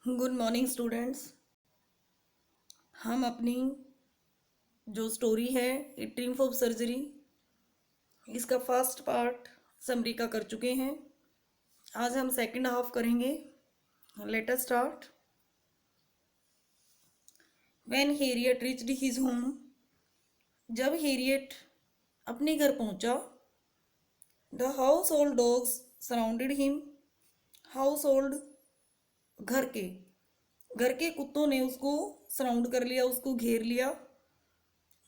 Good morning students. हम अपनी जो स्टोरी है ए ट्रिम्फ ऑफ सर्जरी, इसका फर्स्ट पार्ट समरी का कर चुके हैं। आज हम सेकंड हाफ करेंगे। Let us start. When Harriet reached his home, जब हैरियट अपने घर पहुंचा, the house hold dogs surrounded him. House hold घर के कुत्तों ने उसको सराउंड कर लिया, उसको घेर लिया।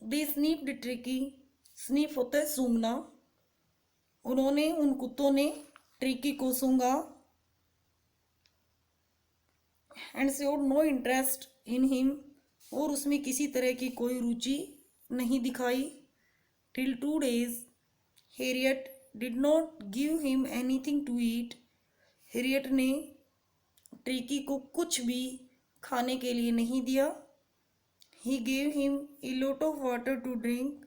दे स्नीप्ड ट्रिकी, स्नीफ होता है सूंघना। उन कुत्तों ने ट्रिकी को सूंघा। And showed no interest in him, और उसमें किसी तरह की कोई रुचि नहीं दिखाई। Till 2 days Harriet did not give him anything to eat. Harriet ने ट्रिकी को कुछ भी खाने के लिए नहीं दिया। He gave him a lot of water to drink,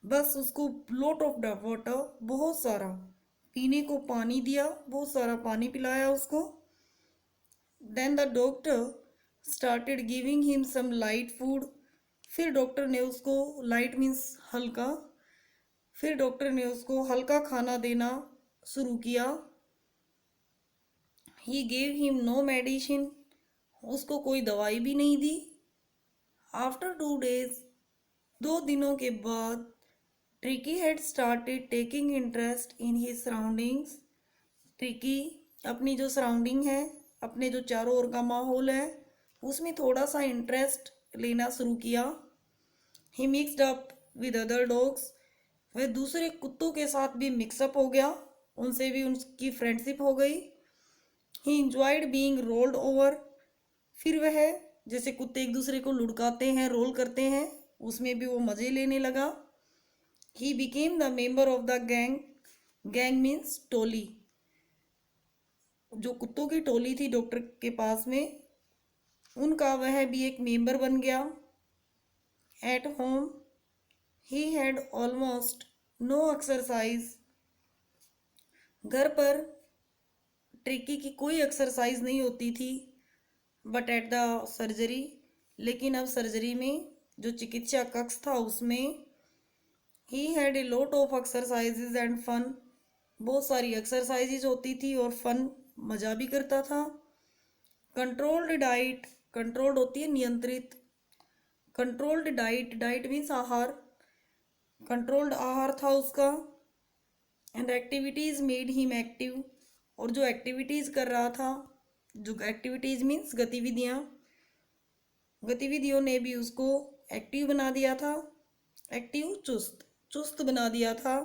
बस उसको लोट ऑफ वाटर, बहुत सारा पीने को पानी दिया, बहुत सारा पानी पिलाया उसको। Then the doctor started giving him some light food, फिर डॉक्टर ने उसको, लाइट मीन्स हल्का, फिर डॉक्टर ने उसको हल्का खाना देना शुरू किया। He gave him no medicine, उसको कोई दवाई भी नहीं दी। आफ्टर 2 days, 2 दिनों के बाद, tricky had started taking interest in his surroundings. Tricki अपनी जो सराउंडिंग है, अपने जो चारों ओर का माहौल है, उसमें थोड़ा सा इंटरेस्ट लेना शुरू किया। He mixed up with other dogs, वह दूसरे कुत्तों के साथ भी मिक्सअप हो गया, उनसे भी उनकी फ्रेंडशिप हो गई। ही इंजॉयड बीइंग रोल्ड ओवर, फिर वह जैसे कुत्ते एक दूसरे को लुढ़काते हैं, रोल करते हैं, उसमें भी वो मज़े लेने लगा। He became the member of the gang, gang means टोली, जो कुत्तों की टोली थी डॉक्टर के पास में, उनका वह भी एक मेंबर बन गया। At home he had almost no exercise, घर पर ट्रिकी की कोई एक्सरसाइज नहीं होती थी। बट एट द सर्जरी, लेकिन अब सर्जरी में जो चिकित्सा कक्ष था उसमें, he had a lot of exercises and fun, बहुत सारी एक्सरसाइजेज होती थी और फन, मज़ा भी करता था। कंट्रोल्ड डाइट, कंट्रोल्ड होती है नियंत्रित, कंट्रोल्ड डाइट, डाइट मीन्स आहार, कंट्रोल्ड आहार था उसका। And activities made him active, और जो एक्टिविटीज़ कर रहा था, जो एक्टिविटीज़ मीन्स गतिविधियाँ, गतिविधियों ने भी उसको एक्टिव बना दिया था। एक्टिव चुस्त, चुस्त बना दिया था।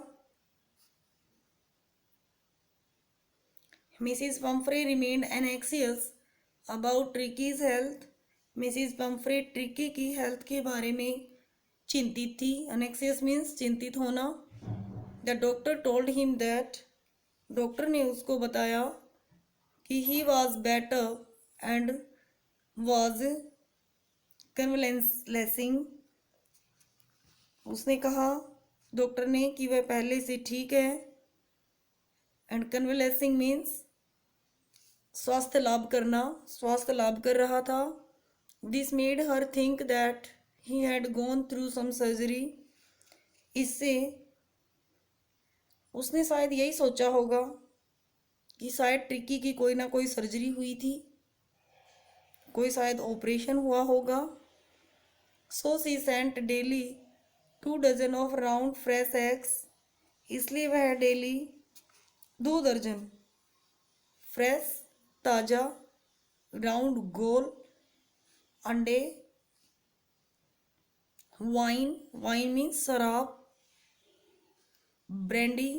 Mrs Pumphrey remained anxious about Tricki's health, Mrs Pumphrey Tricki की हेल्थ के बारे में चिंतित थी। एनेक्सियस मीन्स चिंतित होना। The doctor told him that, doctor ने उसको बताया कि he was better and was convalescing, उसने कहा डॉक्टर ने कि वह पहले से ठीक है। एंड कन्वलेसिंग मीन्स स्वास्थ्य लाभ करना, स्वास्थ्य लाभ कर रहा था। This made her think that he had gone through some surgery, इससे उसने शायद यही सोचा होगा कि शायद ट्रिकी की कोई ना कोई सर्जरी हुई थी, कोई शायद ऑपरेशन हुआ होगा। So she sent daily 2 dozen of round fresh eggs, इसलिए वह डेली 2 दर्जन फ्रेश, ताज़ा, राउंड गोल अंडे, वाइन, वाइन मीन्स शराब, ब्रांडी,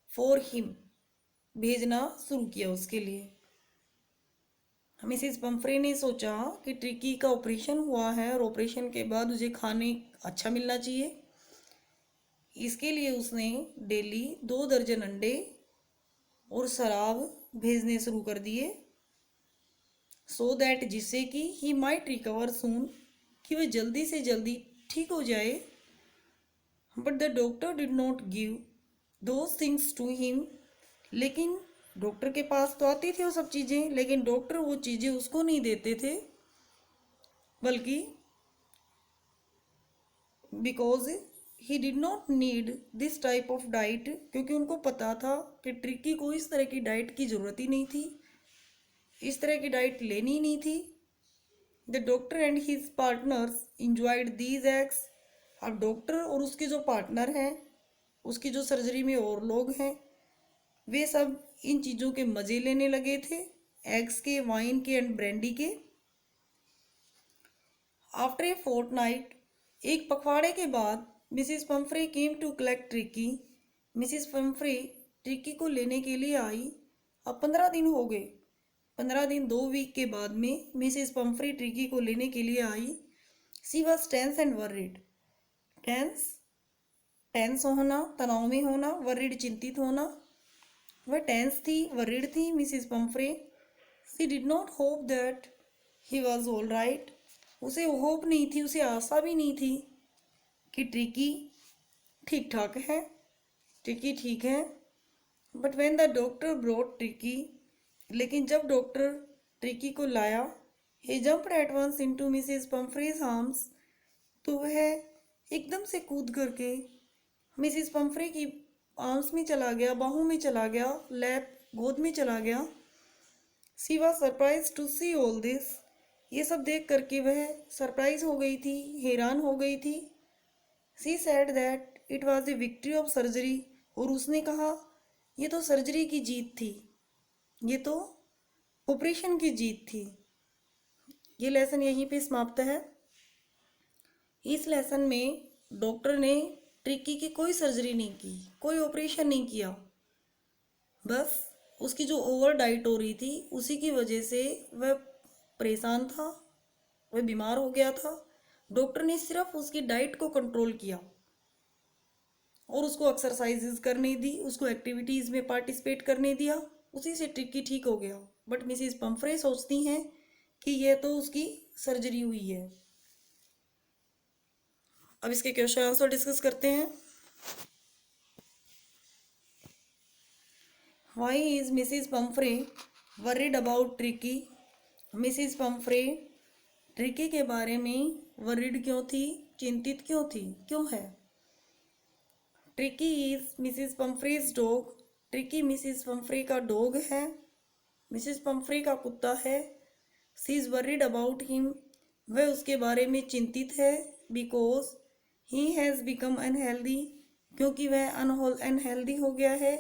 फॉर हिम, भेजना शुरू किया उसके लिए। मिसिज पम्फ्रे ने सोचा कि ट्रिकी का ऑपरेशन हुआ है और ऑपरेशन के बाद उसे खाने अच्छा मिलना चाहिए, इसके लिए उसने डेली 2 दर्जन अंडे और शराब भेजने शुरू कर दिए। सो दैट, जिससे कि ही माइट रिकवर सून, कि वह जल्दी से जल्दी ठीक हो जाए। But the doctor did not give those things to him, लेकिन डॉक्टर के पास तो आती थी वो सब चीज़ें, लेकिन डॉक्टर वो चीज़ें उसको नहीं देते थे, बल्कि because he did not need this type of diet, क्योंकि उनको पता था कि ट्रिकी को इस तरह की डाइट की ज़रूरत ही नहीं थी, इस तरह की डाइट लेनी ही नहीं थी। The doctor and his partners enjoyed these eggs. अब डॉक्टर और उसके जो पार्टनर हैं, उसकी जो सर्जरी में और लोग हैं, वे सब इन चीज़ों के मज़े लेने लगे थे, एग्स के, वाइन के एंड ब्रांडी के। आफ्टर ए फोर्टनाइट, एक पखवाड़े के बाद, Mrs Pumphrey came to collect Tricki. Mrs Pumphrey Tricki को लेने के लिए आई। अब 15 दिन हो गए। 15 दिन, 2 वीक के बाद में मिसिस पम्फ्रे ट्रिकी को लेने के लिए आई। She was tense and worried. Tense, tense होना, तनाव में होना, वर्रिड, चिंतित होना। वह टेंस थी, वर्रिड थी Mrs Pumphrey. She did not hope that he was all right. उसे होप नहीं थी, उसे आशा भी नहीं थी कि ट्रिकी ठीक ठाक है, ट्रिकी ठीक है। But when the doctor brought Tricki, लेकिन जब डॉक्टर ट्रिकी को लाया, he jumped at once into Mrs Pumphrey's arms, तो वह एकदम से कूद करके मिसेस पम्फ्रे की आर्म्स में चला गया, बाहों में चला गया, लैप, गोद में चला गया। She was surprise to see all this. ये सब देख करके वह सरप्राइज हो गई थी, हैरान हो गई थी। She said that it was a victory of surgery. और उसने कहा, ये तो सर्जरी की जीत थी, ये तो ऑपरेशन की जीत थी। ये लेसन यहीं पे समाप्त है। इस लेसन में डॉक्टर ने ट्रिकी की कोई सर्जरी नहीं की, कोई ऑपरेशन नहीं किया। बस उसकी जो ओवर डाइट हो रही थी, उसी की वजह से वह परेशान था, वह बीमार हो गया था। डॉक्टर ने सिर्फ उसकी डाइट को कंट्रोल किया और उसको एक्सरसाइजेज करने दी, उसको एक्टिविटीज़ में पार्टिसिपेट करने दिया। उसी से ट्रिकी ठीक हो गया। बट मिसिस पम्फ्रे सोचती हैं कि यह तो उसकी सर्जरी हुई है। अब इसके क्वेश्चन आंसर डिस्कस करते हैं। Why is Mrs Pumphrey worried about Tricki. Mrs Pumphrey Tricki के बारे में वर्रिड क्यों थी, चिंतित क्यों थी, क्यों है। Tricki is Mrs Pumphrey's dog. Tricki Mrs Pumphrey का डॉग है, मिसिस पम्फ्रे का कुत्ता है। She is worried about him, वह उसके बारे में चिंतित है। Because he has become unhealthy, क्योंकि वह अनहेल्दी हो गया है।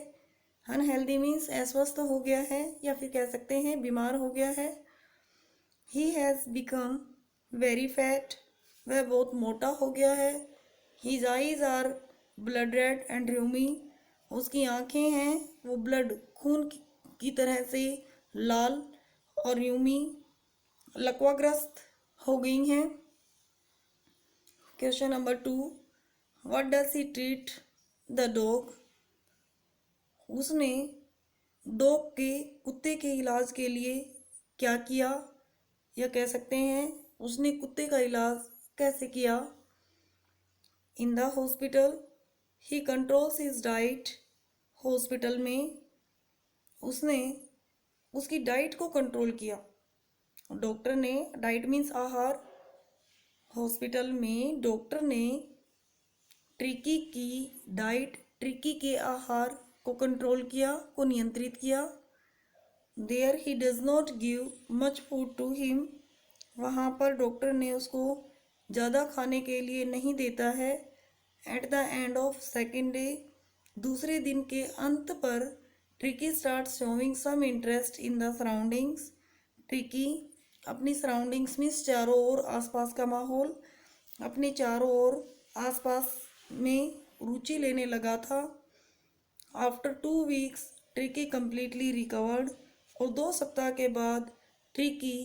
अनहेल्दी मीन्स अस्वस्थ हो गया है, या फिर कह सकते हैं बीमार हो गया है। He has become very fat, वह बहुत मोटा हो गया है। His eyes are blood red and rheumy, उसकी आँखें हैं वो ब्लड, खून की तरह से लाल और र्यूमी, लकवाग्रस्त हो गई हैं। Question number 2, what does he treat the dog. उसने डॉग के, कुत्ते के इलाज के लिए क्या किया, या कह सकते हैं उसने कुत्ते का इलाज कैसे किया। In the hospital he controls his diet, hospital में उसने उसकी डाइट को कंट्रोल किया। डॉक्टर ने, डाइट मीन्स आहार, हॉस्पिटल में डॉक्टर ने ट्रिकी की डाइट, ट्रिकी के आहार को कंट्रोल किया, को नियंत्रित किया। There he does not give much food to him, वहाँ पर डॉक्टर ने उसको ज़्यादा खाने के लिए नहीं देता है। At the end of second day, दूसरे दिन के अंत पर, Tricki start showing some interest in the surroundings. Tricki अपनी सराउंडिंग्स में, चारों ओर, आसपास का माहौल, अपने चारों ओर आसपास में रुचि लेने लगा था। After 2 weeks tricky completely recovered, और 2 सप्ताह के बाद ट्रिकी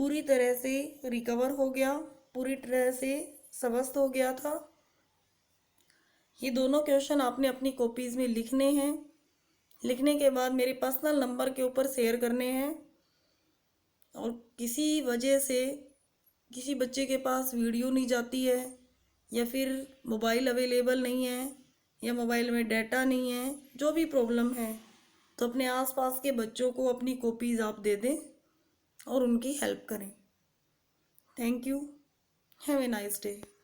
पूरी तरह से रिकवर हो गया, पूरी तरह से स्वस्थ हो गया था। ये दोनों क्वेश्चन आपने अपनी कॉपीज़ में लिखने हैं। लिखने के बाद मेरे पर्सनल नंबर के ऊपर शेयर करने हैं। और किसी वजह से किसी बच्चे के पास वीडियो नहीं जाती है, या फिर मोबाइल अवेलेबल नहीं है, या मोबाइल में डाटा नहीं है, जो भी प्रॉब्लम है, तो अपने आसपास के बच्चों को अपनी कॉपीज़ आप दे दें और उनकी हेल्प करें। Thank you. Have a nice day.